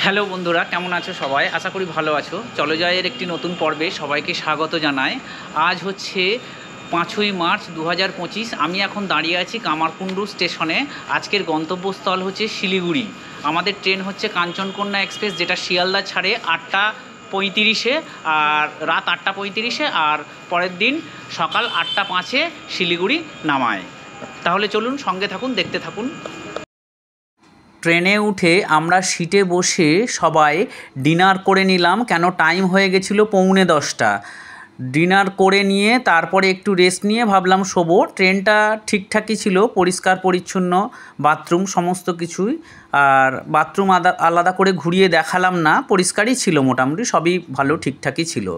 Hello বন্ধুরা, কেমন আছো সবাই? আশা করি ভালো আছো। চলো জয়ের একটি নতুন পর্বে সবাইকে স্বাগত জানাই। আজ হচ্ছে 5ই মার্চ 2025। আমি এখন দাঁড়িয়ে আছি কামারকুণ্ডু স্টেশনে। আজকের গন্তব্যস্থল হচ্ছে শিলিগুড়ি। আমাদের ট্রেন হচ্ছে কাঞ্চনকন্যা এক্সপ্রেস, যেটা শিয়ালদা ছাড়ে 8টা 35-এ আর রাত 8টা 35-এ, আর পরের দিন সকাল 8টা 5-এ শিলিগুড়ি নামায়। তাহলে চলুন, সঙ্গে থাকুন, দেখতে থাকুন। ট্রেনে উঠে আমরা সিটে বসে সবাই ডিনার করে নিলাম, কেন টাইম হয়ে গেছিলো 9:45। ডিনার করে নিয়ে তারপরে একটু রেস্ট নিয়ে ভাবলাম শোবো। ট্রেনটা ঠিকঠাকই ছিল, পরিষ্কার পরিচ্ছন্ন, বাথরুম সমস্ত কিছুই। আর বাথরুম আলাদা করে ঘুরিয়ে দেখালাম না, পরিষ্কারই ছিল, মোটামুটি সবই ভালো ঠিকঠাকই ছিল।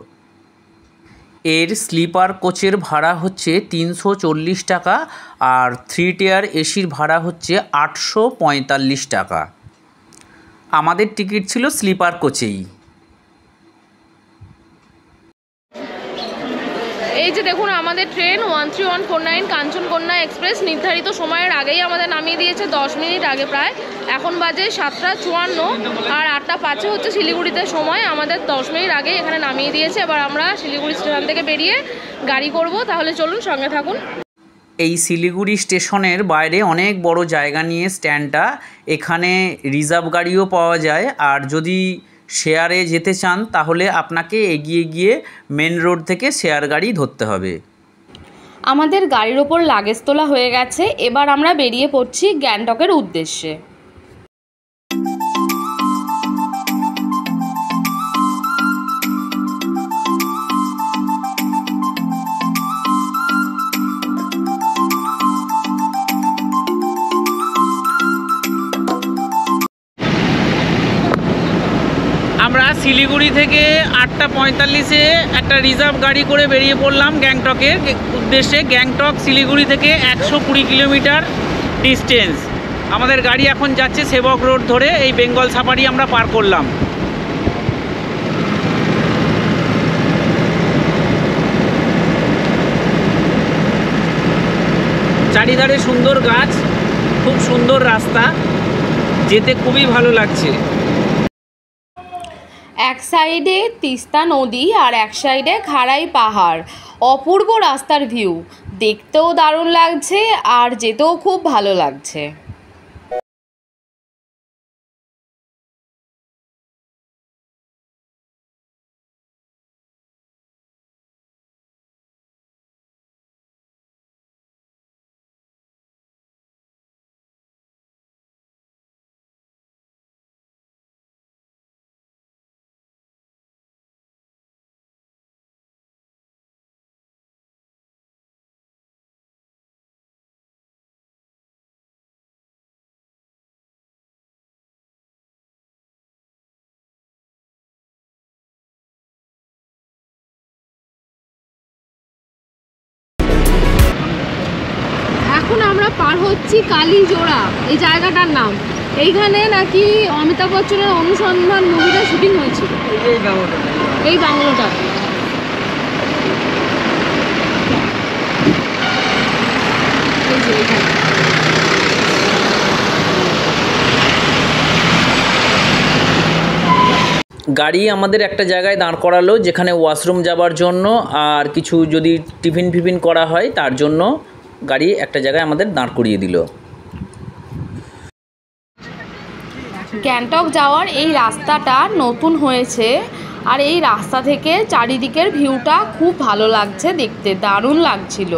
এর স্লিপার কোচের ভাড়া হচ্ছে 340 টাকা, আর 3 টিয়ার এসির ভাড়া হচ্ছে 845 টাকা। আমাদের টিকিট ছিল স্লিপার কোচেই। এই যে দেখুন, আমাদের ট্রেন 13149 কাঞ্চনকন্যা এক্সপ্রেস নির্ধারিত সময়ের আগেই আমাদের নামিয়ে দিয়েছে, 10 মিনিট আগে প্রায়। এখন বাজে 7টা 54, আর 8টা 5-এ হচ্ছে শিলিগুড়িতে সময়। আমাদের 10 মিনিট আগে এখানে নামিয়ে দিয়েছে। এবার আমরা শিলিগুড়ি স্টেশন থেকে বেরিয়ে গাড়ি করব। তাহলে চলুন, সঙ্গে থাকুন। এই শিলিগুড়ি স্টেশনের বাইরে অনেক বড় জায়গা নিয়ে স্ট্যান্ডটা। এখানে রিজার্ভ গাড়িও পাওয়া যায়, আর যদি শেয়ারে যেতে চান তাহলে আপনাকে এগিয়ে গিয়ে মেন রোড থেকে শেয়ার গাড়ি ধরতে হবে। আমাদের গাড়ির ওপর লাগেজ তোলা হয়ে গেছে। এবার আমরা বেরিয়ে পড়ছি গ্যাংটকের উদ্দেশ্যে। আমরা শিলিগুড়ি থেকে 8টা 45-এ একটা রিজার্ভ গাড়ি করে বেরিয়ে পড়লাম গ্যাংটকের উদ্দেশ্যে। গ্যাংটক শিলিগুড়ি থেকে 120 কিলোমিটার ডিস্টেন্স। আমাদের গাড়ি এখন যাচ্ছে সেবক রোড ধরে। এই বেঙ্গল সাফারি আমরা পার করলাম। চারিধারে সুন্দর গাছ, খুব সুন্দর রাস্তা, যেতে খুবই ভালো লাগছে। এক সাইডে তিস্তা নদী আর এক সাইডে খাড়াই পাহাড়। অপূর্ব রাস্তার ভিউ, দেখতেও দারুণ লাগছে আর যেতেও খুব ভালো লাগছে। এখন আমরা পার হচ্ছি কালীজোড়া, এই জায়গাটার নাম। এইখানে নাকি অমিতাভ বচ্চনের অনুসন্ধান মুভিটা শুটিং হয়েছিল। এই বাংলোটা গাড়ি আমাদের একটা জায়গায় দাঁড় করালো, যেখানে ওয়াশরুম যাবার জন্য আর কিছু যদি টিফিন ফিফিন করা হয় তার জন্য গাড়ি একটা জায়গায় আমাদের দাঁড় করিয়ে দিল। গ্যাংটক যাওয়ার এই রাস্তাটা নতুন হয়েছে, আর এই রাস্তা থেকে চারিদিকের ভিউটা খুব ভালো লাগছে, দেখতে দারুণ লাগছিল।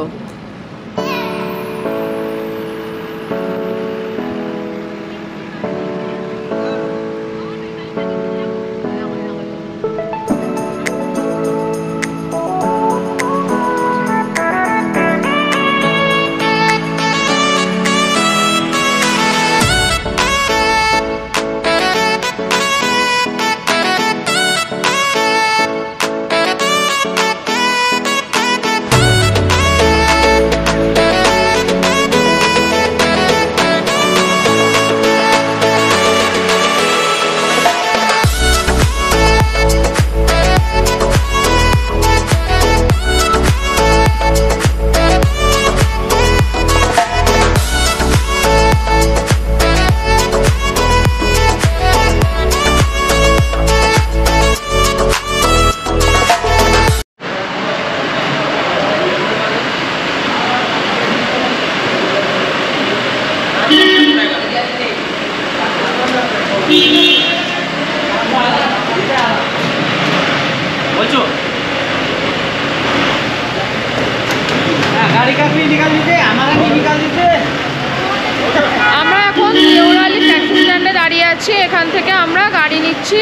বলছো गाड़ी का भी निकाल दीजिए, हमारा भी निकाल दीजिए। আমরা এখন দেওরালি ট্যাক্সি স্ট্যান্ডে দাঁড়িয়ে আছি। এখান থেকে আমরা গাড়ি নিচ্ছি,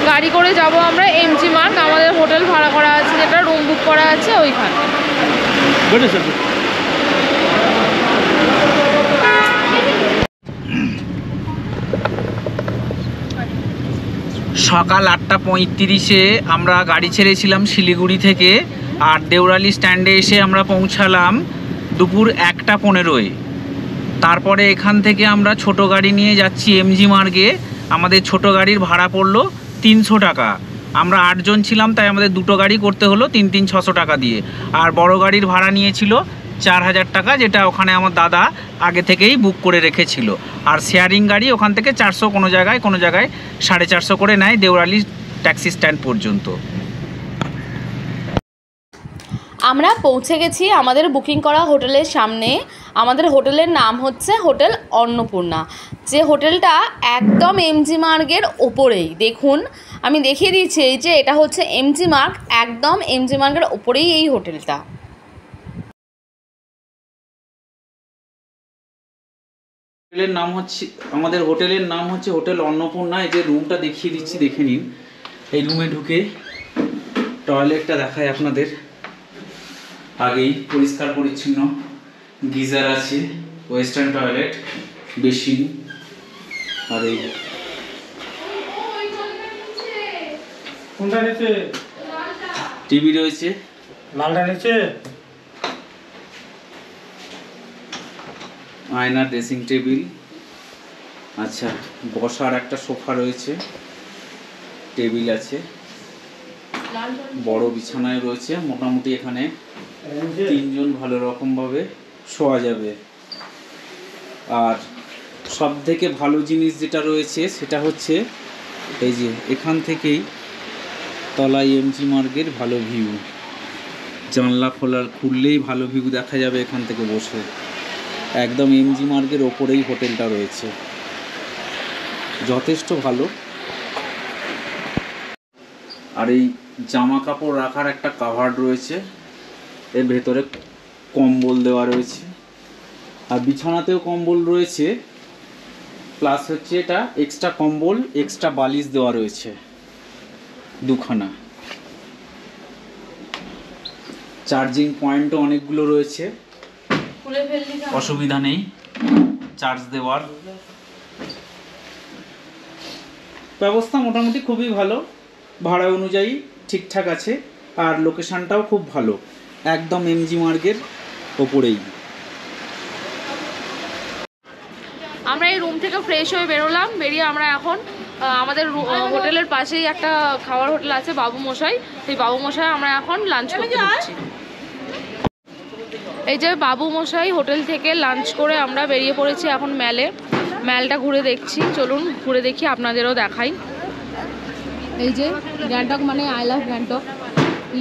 গাড়ি করে যাব আমরা এমজি মার্গ। আমাদের হোটেল ভাড়া করা আছে, যেটা রুম বুক করা আছে ওইখানে। সকাল 8:35-এ আমরা গাড়ি ছেড়েছিলাম শিলিগুড়ি থেকে, আর দেওরালি স্ট্যান্ডে এসে আমরা পৌঁছালাম দুপুর 1:15-এ। তারপরে এখান থেকে আমরা ছোট গাড়ি নিয়ে যাচ্ছি এমজি মার্গে। আমাদের ছোট গাড়ির ভাড়া পড়লো 300 টাকা। আমরা 8 জন ছিলাম, তাই আমাদের দুটো গাড়ি করতে হলো 300 টাকা দিয়ে। আর বড় গাড়ির ভাড়া নিয়েছিল 4000 টাকা, যেটা ওখানে আমার দাদা আগে থেকেই বুক করে রেখেছিল। আর শেয়ারিং গাড়ি ওখান থেকে 400, কোনো জায়গায় 450 করে নেয় দেওরালি ট্যাক্সি স্ট্যান্ড পর্যন্ত। আমরা পৌঁছে গেছি আমাদের বুকিং করা হোটেলের সামনে। আমাদের হোটেলের নাম হচ্ছে হোটেল অন্নপূর্ণা, যে হোটেলটা একদম এমজি মার্গের ওপরেই। দেখুন, আমি দেখিয়ে দিচ্ছি, এই যে এটা হচ্ছে এমজি মার্গ, একদম এমজি মার্গের ওপরেই এই হোটেলটা। হোটেলের নাম হচ্ছে, আমাদের হোটেলের নাম হচ্ছে হোটেল অন্নপূর্ণা। এই যে রুমটা দেখিয়ে দিচ্ছি, দেখে নিন। এই রুমে ঢুকে টয়লেটটা দেখায় আপনাদের। আগেই পরিষ্কার পরিচ্ছন্ন, গিজার আছে, ওয়েস্টার্ন টয়লেট, বেসিন, আর এই টিভি রয়েছে, লালটা নিচে, আয়না, ড্রেসিং টেবিল, আচ্ছা বসার একটা সোফা রয়েছে, টেবিল আছে, বড় বিছানায় রয়েছে। মোটামুটি এখানে 3 জন ভালো রকমভাবে শোয়া যাবে। আর সব থেকে ভালো জিনিস যেটা রয়েছে সেটা হচ্ছে এই যে এখান থেকেই তলায় এমজি মার্গের ভালো ভিউ। জানলা খুললেই ভালো ভিউ দেখা যাবে এখান থেকে বসে। একদম এমজি মার্গের ওপরেই হোটেলটা রয়েছে, যথেষ্ট ভালো। আর এই জামা কাপড় রাখার একটা কাভার্ড রয়েছে, এর ভেতরে কম্বল দেওয়া রয়েছে, আর বিছানাতেও কম্বল রয়েছে, প্লাস হচ্ছে এটা এক্সট্রা কম্বল, এক্সট্রা বালিশ দেওয়া রয়েছে 2খানা। চার্জিং পয়েন্টও অনেকগুলো রয়েছে, অসুবিধা নেই চার্জ দেওয়ার। ব্যবস্থা মোটামুটি খুবই ভালো, ভাড়া অনুযায়ী ঠিকঠাক আছে, আর লোকেশানটাও খুব ভালো, একদম এমজি মার্গের ওপরেই। আমরা এই রুম থেকে ফ্রেশ হয়ে বেরোলাম। বেরিয়ে আমরা এখন আমাদের হোটেলের পাশেই একটা খাওয়ার হোটেল আছে, বাবু মশাই। সেই বাবু মশাই আমরা এখন লাঞ্চ করতে যাচ্ছি। এই যে বাবু মশাই হোটেল থেকে লাঞ্চ করে আমরা বেরিয়ে পড়েছি এখন ম্যালটা ঘুরে দেখছি। চলুন ঘুরে দেখি, আপনাদেরও দেখাই। এই যে গ্যাংটক মানে আই লাভ গ্যাংটক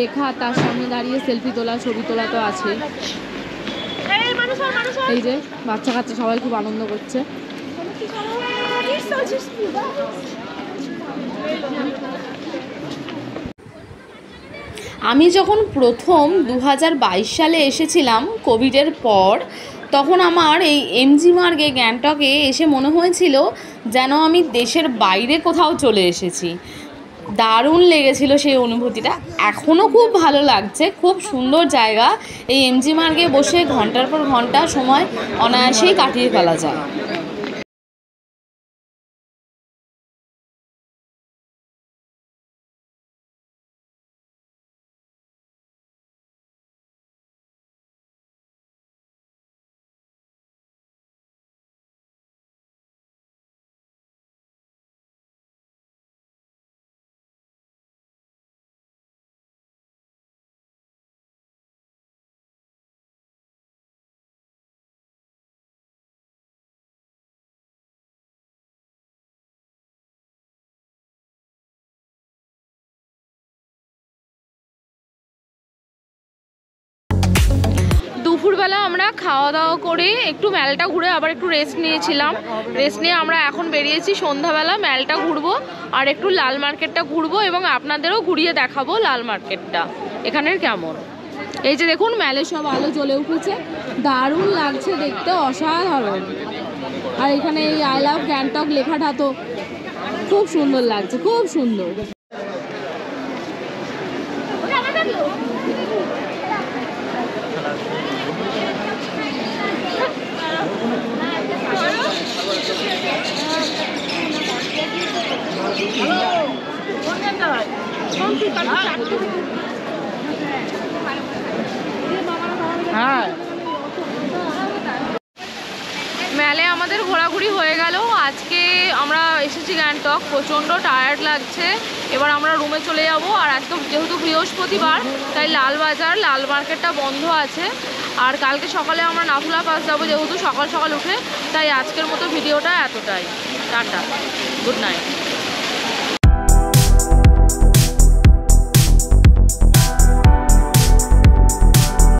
লেখা, তার সামনে দাঁড়িয়ে সেলফি তোলা, ছবি তোলা তো আছে। এই যে বাচ্চা কাচ্চা সবাই খুব আনন্দ করছে। আমি যখন প্রথম 2022 সালে এসেছিলাম কোভিডের পর, তখন আমার এই এমজি মার্গে গ্যাংটকে এসে মনে হয়েছিল যেন আমি দেশের বাইরে কোথাও চলে এসেছি। দারুণ লেগেছিল সেই অনুভূতিটা, এখনও খুব ভালো লাগছে। খুব সুন্দর জায়গা, এই এমজি মার্গে বসে ঘন্টার পর ঘন্টা সময় অনায়াসেই কাটিয়ে ফেলা যায়। দুপুরবেলা আমরা খাওয়া দাওয়া করে একটু মেলাটা ঘুরে আবার একটু রেস্ট নিয়েছিলাম। রেস্ট নিয়ে আমরা এখন বেরিয়েছি সন্ধ্যাবেলা মেলটা ঘুরবো আর একটু লাল মার্কেটটা ঘুরবো এবং আপনাদেরও ঘুরিয়ে দেখাবো লাল মার্কেটটা এখানের কেমন। এই যে দেখুন মেলে সব আলো জ্বলে উঠেছে, দারুণ লাগছে দেখতে, অসাধারণ। আর এখানে এই আই লাভ গ্যাংটক লেখাটা তো খুব সুন্দর লাগছে, খুব সুন্দর। মেলে আমাদের ঘোরাঘুরি হয়ে গেল। আজকে আমরা এসেছি গ্যাংটক, প্রচণ্ড টায়ার্ড লাগছে। এবার আমরা রুমে চলে যাব। আর আজকে যেহেতু বৃহস্পতিবার তাই লাল বাজার লাল মার্কেটটা বন্ধ আছে। আর কালকে সকালে আমরা নাথুলা পাস যাবো যেহেতু সকাল সকাল উঠে। তাই আজকের মতো ভিডিওটা এতটাই। Tata, good night.